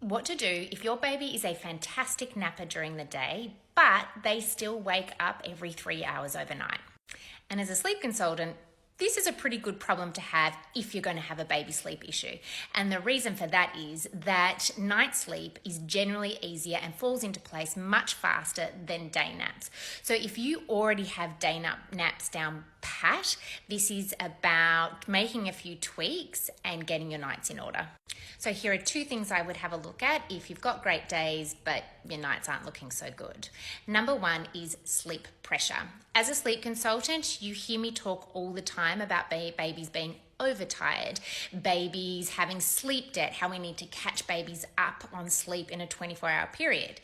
What to do if your baby is a fantastic napper during the day, but they still wake up every 3 hours overnight. And as a sleep consultant, this is a pretty good problem to have if you're going to have a baby sleep issue. And the reason for that is that night sleep is generally easier and falls into place much faster than day naps. So if you already have day naps down pat, this is about making a few tweaks and getting your nights in order. So here are two things I would have a look at if you've got great days but your nights aren't looking so good. Number one is sleep pressure. As a sleep consultant, you hear me talk all the time about babies being overtired, babies having sleep debt, how we need to catch babies up on sleep in a 24-hour period.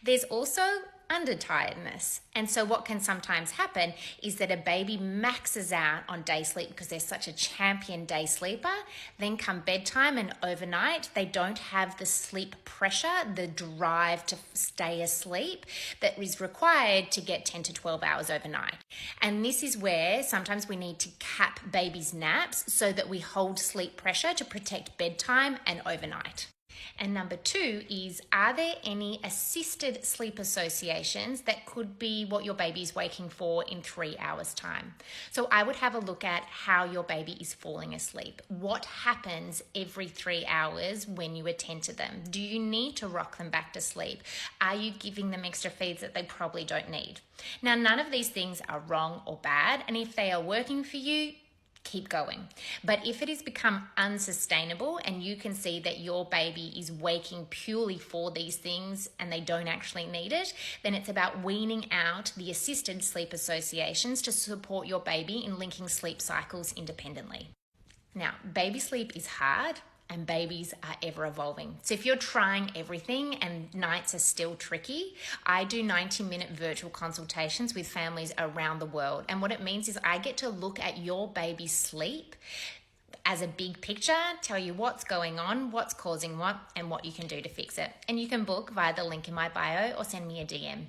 There's also undertiredness. And so what can sometimes happen is that a baby maxes out on day sleep because they're such a champion day sleeper. Then come bedtime and overnight, they don't have the sleep pressure, the drive to stay asleep that is required to get 10 to 12 hours overnight. And this is where sometimes we need to cap babies' naps so that we hold sleep pressure to protect bedtime and overnight. And number two is, are there any assisted sleep associations that could be what your baby is waking for in 3 hours' time? So I would have a look at how your baby is falling asleep. What happens every 3 hours when you attend to them? Do you need to rock them back to sleep? Are you giving them extra feeds that they probably don't need? Now, none of these things are wrong or bad, and if they are working for you, keep going. But if it has become unsustainable and you can see that your baby is waking purely for these things and they don't actually need it, then it's about weaning out the assisted sleep associations to support your baby in linking sleep cycles independently. Now, baby sleep is hard and babies are ever evolving. So if you're trying everything and nights are still tricky, I do 90-minute virtual consultations with families around the world. And what it means is I get to look at your baby's sleep as a big picture, tell you what's going on, what's causing what, and what you can do to fix it. And you can book via the link in my bio or send me a DM.